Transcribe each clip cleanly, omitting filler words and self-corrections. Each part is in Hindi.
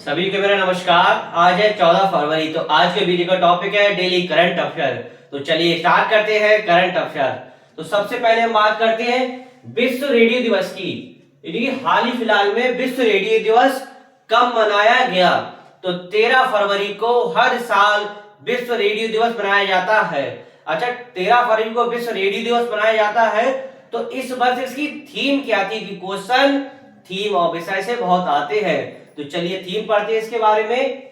सभी को मेरा नमस्कार। आज है 14 फरवरी। तो आज के वीडियो का टॉपिक है डेली करंट अफेयर। तो चलिए स्टार्ट करते हैं करंट अफेयर। तो सबसे पहले हम बात करते हैं विश्व रेडियो दिवस की। यानी हाल ही फिलहाल में विश्व रेडियो दिवस कब मनाया गया? तो 13 फरवरी को हर साल विश्व रेडियो दिवस मनाया जाता है। अच्छा, 13 फरवरी को विश्व रेडियो दिवस मनाया जाता है। तो इस वर्ष इसकी थीम क्या थी? कि क्वेश्चन थीम और विषय से बहुत आते हैं। तो चलिए थीम पढ़ते हैं इसके बारे में।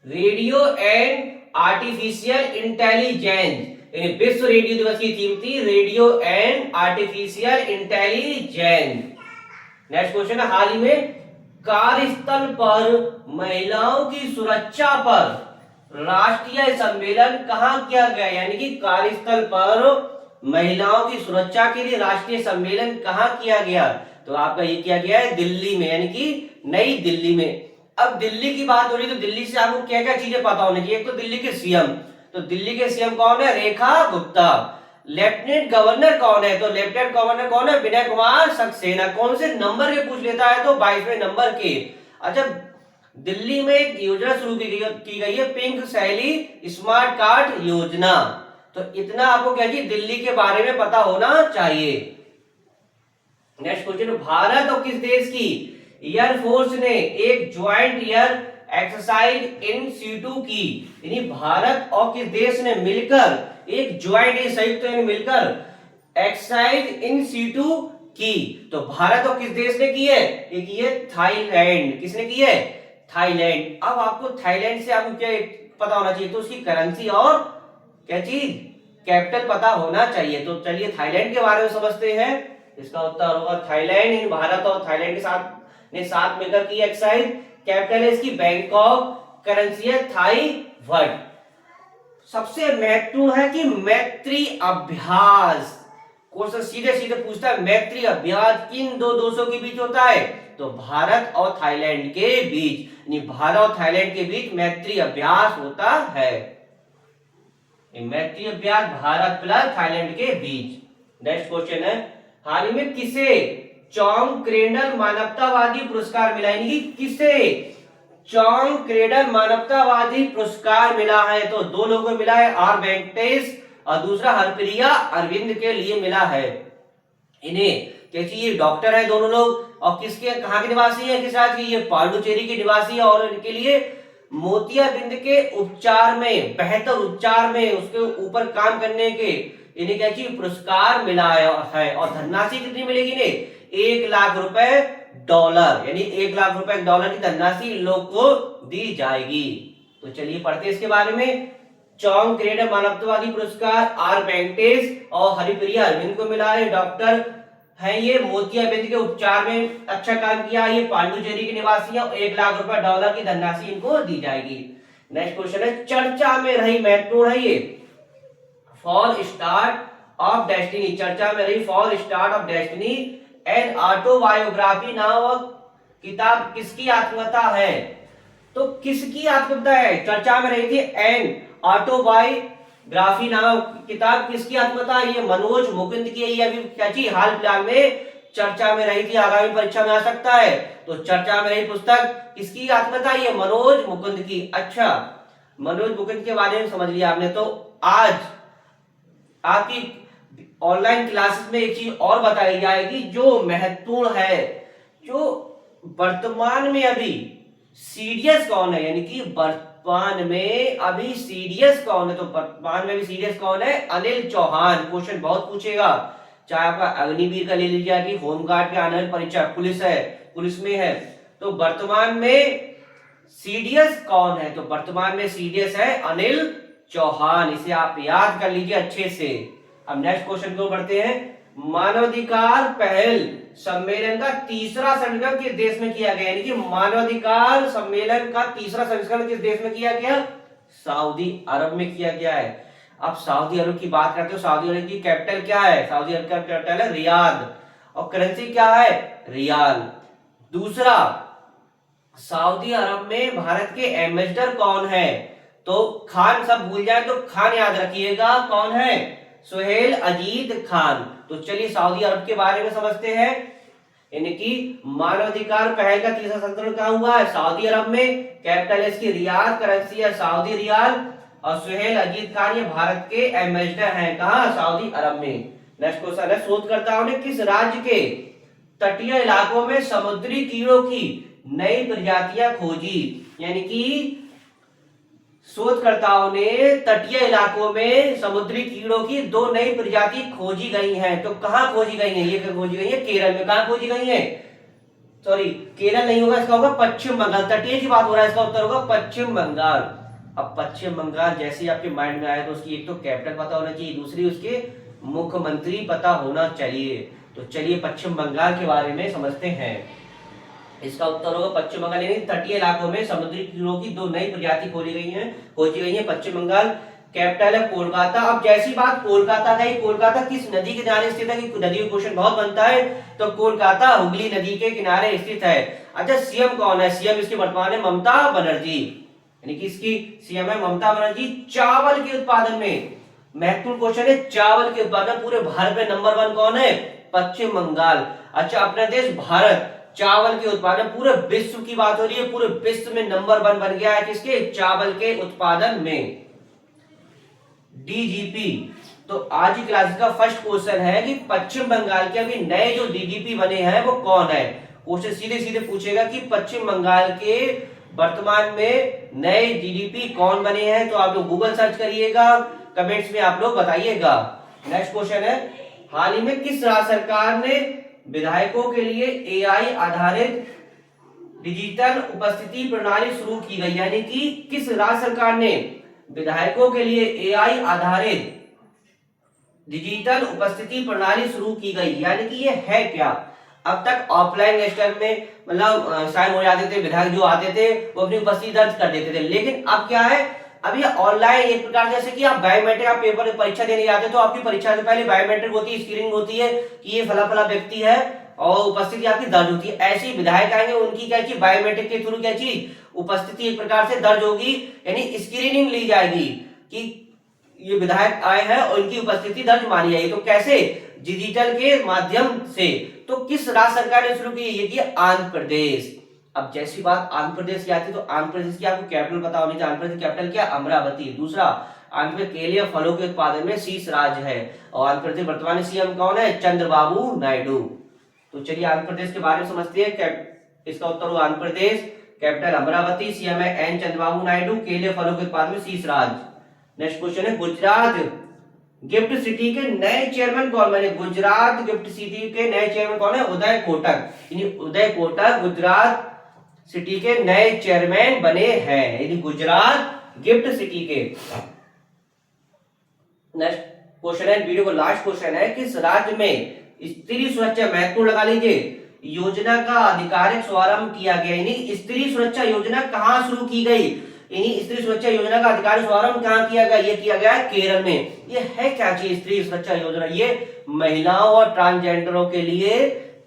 Radio and artificial intelligence. विश्व रेडियो दिवस की थीम थी radio and artificial intelligence. Next question है, हाल ही में कार्यस्थल पर महिलाओं की सुरक्षा पर राष्ट्रीय सम्मेलन कहां किया गया? यानी कि कार्यस्थल पर महिलाओं की सुरक्षा के लिए राष्ट्रीय सम्मेलन कहां किया गया? तो आपका ये किया गया है दिल्ली में, यानी कि नई दिल्ली में। अब दिल्ली की बात हो रही तो दिल्ली से आपको क्या क्या चीजें पता होनी चाहिए? एक तो दिल्ली के सीएम। तो दिल्ली के सीएम कौन है? रेखा गुप्ता। लेफ्टिनेंट गवर्नर कौन है? तो लेफ्टिनेंट गवर्नर कौन है? विनय कुमार सक्सेना। कौन से नंबर के पूछ लेता है? तो 22वें नंबर के। अच्छा, दिल्ली में एक योजना शुरू की गई है, पिंक शैली स्मार्ट कार्ड योजना। तो इतना आपको क्या चाहिए? दिल्ली के बारे में पता होना चाहिए। नेक्स्ट क्वेश्चन, भारत और किस देश की एयरफोर्स ने एक joint air exercise in situ की? यानी भारत और किस देश ने मिलकर एक ज्वाइंट संयुक्त मिलकर एक्सरसाइज इन सीटू की? तो भारत और किस देश ने की है? एक ये थाईलैंड। किसने की है? थाईलैंड। अब आपको थाईलैंड से आपको क्या पता होना चाहिए? तो उसकी करेंसी और क्या चीज? कैपिटल पता होना चाहिए। तो चलिए थाईलैंड के बारे में समझते हैं। इसका उत्तर होगा थाईलैंड। इन भारत और थाईलैंड के साथ मिलकर की एक्सरसाइज। कैपिटल है इसकी बैंकॉक। करेंसी है थाई वर्ड। सबसे महत्वपूर्ण है कि मैत्री अभ्यास। क्वेश्चन सीधे सीधे पूछता है, मैत्री अभ्यास किन दो देशों के बीच होता है? तो भारत और थाईलैंड के बीच, यानी भारत और थाईलैंड के बीच मैत्री अभ्यास होता है। मैत्री अभ्यास भारत प्लस थाईलैंड के बीच। नेक्स्ट क्वेश्चन है, हाल ही में किसे चॉन्ग क्रेडल मानवतावादी पुरस्कार मिला? यानी कि किसे चॉन्ग क्रेडल मानवतावादी पुरस्कार मिला है? तो दो लोगों को मिला है, आर वेंकटेश और दूसरा हरप्रिया अरविंद के लिए मिला है। इन्हें कैसी, ये डॉक्टर है दोनों लोग, और किसके कहां के निवासी है? किस राज्य के? ये पांडुचेरी के निवासी है। और इनके लिए मोतियाबिंद के उपचार में, बेहतर उपचार में उसके ऊपर काम करने के इन्हें क्या चाहिए? पुरस्कार मिला है। और धनराशि कितनी मिलेगी इन्हें? 1 लाख रुपए डॉलर, यानी 1 लाख रुपए डॉलर की धनराशि इन लोग को दी जाएगी। तो चलिए पढ़ते हैं इसके बारे में। चॉन्ग क्रेडल मानवतावादी पुरस्कार आर वेंकटेश और हरिप्रिया अरविंद को मिला है। डॉक्टर है ये, मोतियाबिंद के उपचार में अच्छा काम किया। ये पांडुचेरी के निवासी है। 1 लाख रुपए डॉलर की धनराशि इनको दी जाएगी। नेक्स्ट क्वेश्चन है, चर्चा में रही, महत्वपूर्ण है ये, फॉर स्टार्ट ऑफ डेस्टिनी। चर्चा में रही for start of destiny and autobiography नामक किताब किसकी आत्मकथा है? तो किसकी आत्मकथा है? चर्चा में रही थी एंड ऑटोबायोग्राफी नामक किताब किसकी आत्मकथा? ये मनोज मुकुंद की है। ये अभी क्या चीज हाल फिलहाल में चर्चा में रही थी, आगामी परीक्षा में आ सकता है। तो चर्चा में रही पुस्तक किसकी आत्मकथा? ये मनोज मुकुंद की। अच्छा, मनोज मुकुंद के बारे में समझ लिया आपने। तो आज आपकी ऑनलाइन क्लासेस में एक चीज और बताई जाएगी जो महत्वपूर्ण है, जो वर्तमान में अभी सीडीएस कौन है, यानी कि वर्तमान में अभी सीडीएस कौन है? तो वर्तमान में भी सीडीएस कौन है? अनिल चौहान। क्वेश्चन बहुत पूछेगा, चाहे आपका अग्निवीर का ले लीजिए कि होमगार्ड के आने वाली परीक्षा, पुलिस है, पुलिस में है। तो वर्तमान में सीडीएस कौन है? तो वर्तमान में सीडीएस है अनिल चौहान। इसे आप याद कर लीजिए अच्छे से। अब नेक्स्ट क्वेश्चन को बढ़ते हैं। मानवाधिकार पहल सम्मेलन का तीसरा संस्करण किस देश में किया गया? यानी कि मानवाधिकार सम्मेलन का तीसरा संस्करण किस देश में किया गया? सऊदी अरब में किया गया है। अब सऊदी अरब की बात करते हो, सऊदी अरब की कैपिटल क्या है? सऊदी अरब का कैपिटल है रियाद। और करेंसी क्या है? रियाल। दूसरा, सऊदी अरब में भारत के एम्बेसडर कौन है? तो खान, सब भूल जाए तो खान याद रखिएगा, कौन है? सुहेल अजीज खान। तो चलिए सऊदी अरब के बारे में समझते हैं। यानी कि मानवाधिकार पहल का तीसरा संस्करण कहाँ हुआ है? सऊदी अरब में। कैपिटल इसकी रियाद, करेंसी है सऊदी रियाल। और सुहेल अजीज खान ये भारत के एम्बेसडर हैं, कहाँ? सऊदी अरब में। नेक्स्ट क्वेश्चन है, शोधकर्ताओं ने किस राज्य के तटीय इलाकों में समुद्री कीड़ों की नई प्रजातियां खोजी? यानी कि शोधकर्ताओं ने तटीय इलाकों में समुद्री कीड़ों की 2 नई प्रजाति खोजी गई हैं। तो कहां खोजी गई हैं? ये खोजी गई है केरल में। कहां खोजी गई है? सॉरी, केरल नहीं होगा, इसका होगा पश्चिम बंगाल। तटीय की बात हो रहा है, इसका उत्तर होगा पश्चिम बंगाल। अब पश्चिम बंगाल जैसे ही आपके माइंड में आए तो उसकी एक तो कैपिटल पता होना चाहिए, दूसरी उसके मुख्यमंत्री पता होना चाहिए। तो चलिए पश्चिम बंगाल के बारे में समझते हैं। इसका उत्तर होगा पश्चिम बंगाल, यानी तटीय इलाकों में समुद्री कीड़ों की 2 नई प्रजाति खोजी गई है पश्चिम बंगाल। कैपिटल है कोलकाता। अब जैसी बात कोलकाता का, कोलकाता किस नदी के किनारे स्थित है? कि नदी का क्वेश्चन बहुत बनता है। तो कोलकाता हुगली नदी के किनारे स्थित है। अच्छा, सीएम कौन है? सीएम इसकी वर्तमान है ममता बनर्जी, यानी कि इसकी सीएम है ममता बनर्जी। चावल के उत्पादन में महत्वपूर्ण क्वेश्चन है, चावल के उत्पादन पूरे भारत में नंबर 1 कौन है? पश्चिम बंगाल। अच्छा, अपना देश भारत चावल के उत्पादन, पूरे विश्व की बात हो रही है, पूरे विश्व में नंबर 1 बन गया है किसके? चावल के उत्पादन में। डीजीपी। तो आज की क्लास का फर्स्ट क्वेश्चन है कि पश्चिम बंगाल के अभी नए जो डीजीपी बने हैं वो कौन है? क्वेश्चन सीधे सीधे पूछेगा कि पश्चिम बंगाल के वर्तमान में नए डीजीपी कौन बने हैं। तो आप लोग गूगल सर्च करिएगा, कमेंट्स में आप लोग बताइएगा। नेक्स्ट क्वेश्चन है, हाल ही में किस राज्य सरकार ने विधायकों के लिए एआई आधारित डिजिटल उपस्थिति प्रणाली शुरू की गई? यानी कि किस राज्य सरकार ने विधायकों के लिए एआई आधारित डिजिटल उपस्थिति प्रणाली शुरू की गई? यानी कि ये है क्या? अब तक ऑफलाइन रजिस्टर में मतलब साइन हो जाते थे, विधायक जो आते थे वो अपनी उपस्थिति दर्ज कर देते थे, लेकिन अब क्या है, अब ये ऑनलाइन एक प्रकार जैसे कि आप बायोमेट्रिक, आप पेपर परीक्षा देने जाते तो आपकी परीक्षा से पहले बायोमेट्रिक होती है, स्क्रीनिंग होती है कि ये फला फला व्यक्ति है और उपस्थिति आपकी दर्ज होती है। ऐसे ही विधायक आएंगे, उनकी क्या चीज बायोमेट्रिक के थ्रू क्या चीज उपस्थिति एक प्रकार से दर्ज होगी, यानी स्क्रीनिंग ली जाएगी कि ये विधायक आए हैं और उनकी उपस्थिति दर्ज मानी जाएगी। तो कैसे? डिजिटल के माध्यम से। तो किस राज्य सरकार ने शुरू की? ये की आंध्र प्रदेश। अब जैसी बात आंध्र प्रदेश की आती है तो आंध्र प्रदेश की आपको कैपिटल पता होनी चाहिए। आंध्र प्रदेश कैपिटल क्या? अमरावती। दूसरा, आंध्र में केले और फलों के उत्पादन में शीर्ष राज्य है। और आंध्र प्रदेश वर्तमान सीएम कौन है? चंद्रबाबू नायडू। तो चलिए आंध्र प्रदेश के बारे में समझते हैं। इसका उत्तर हुआ आंध्र प्रदेश, कैपिटल अमरावती, सीएम है एन चंद्रबाबू नायडू, केले फलों के उत्पादन में शीर्ष राज्य। नेक्स्ट क्वेश्चन है, गुजरात गिफ्ट सिटी के नए चेयरमैन कौन बने? गुजरात गिफ्ट सिटी के नए चेयरमैन कौन है? उदय कोटक। उदय कोटक गुजरात सिटी के नए चेयरमैन बने हैं, यानी गुजरात गिफ्ट सिटी के। नेक्स्ट क्वेश्चन है, वीडियो का लास्ट क्वेश्चन है, किस राज्य में स्त्री सुरक्षा, महत्वपूर्ण लगा लीजिए, योजना का आधिकारिक शुभारंभ किया गया? यानी स्त्री सुरक्षा योजना कहां शुरू की गई? यानी स्त्री सुरक्षा योजना का आधिकारिक शुभारंभ कहां किया गया? ये किया गया है केरल में। ये है क्या चीज स्त्री सुरक्षा योजना? ये महिलाओं और ट्रांसजेंडरों के लिए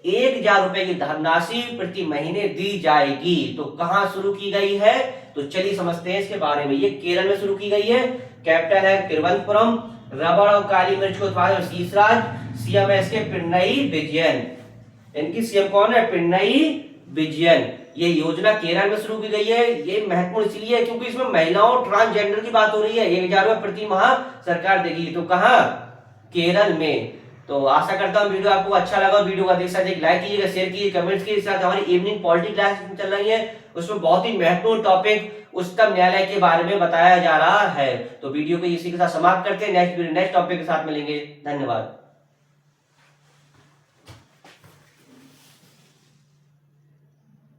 1000 रुपए की धनराशि प्रति महीने दी जाएगी। तो कहां शुरू की गई है? तो चलिए समझते हैं इसके बारे में। ये केरल में शुरू की गई है, कैपिटल है तिरुवनंतपुरम। रबड़ और काली मिर्च के उत्पादन शीर्ष राज्य, सीएम है इसके पिनरई विजयन। इनकी सीएम कौन है? पिनरई विजयन। ये योजना केरल में शुरू की गई है। ये महत्वपूर्ण इसलिए है क्योंकि इसमें महिलाओं ट्रांसजेंडर की बात हो रही है। 1000 रुपए प्रति माह सरकार देगी। तो कहां? केरल में। तो आशा करता हूं वीडियो आपको अच्छा लगा। वीडियो का देख सकते लाइक कीजिएगा, शेयर कीजिए, कमेंट्स कीजिए। साथ हमारी इवनिंग पॉलिटी क्लास चल रही है, उसमें बहुत ही महत्वपूर्ण टॉपिक उच्चतम न्यायालय के बारे में बताया जा रहा है। तो वीडियो को इसी के साथ समाप्त करते हैं। नेक्स्ट टॉपिक के साथ मिलेंगे। धन्यवाद।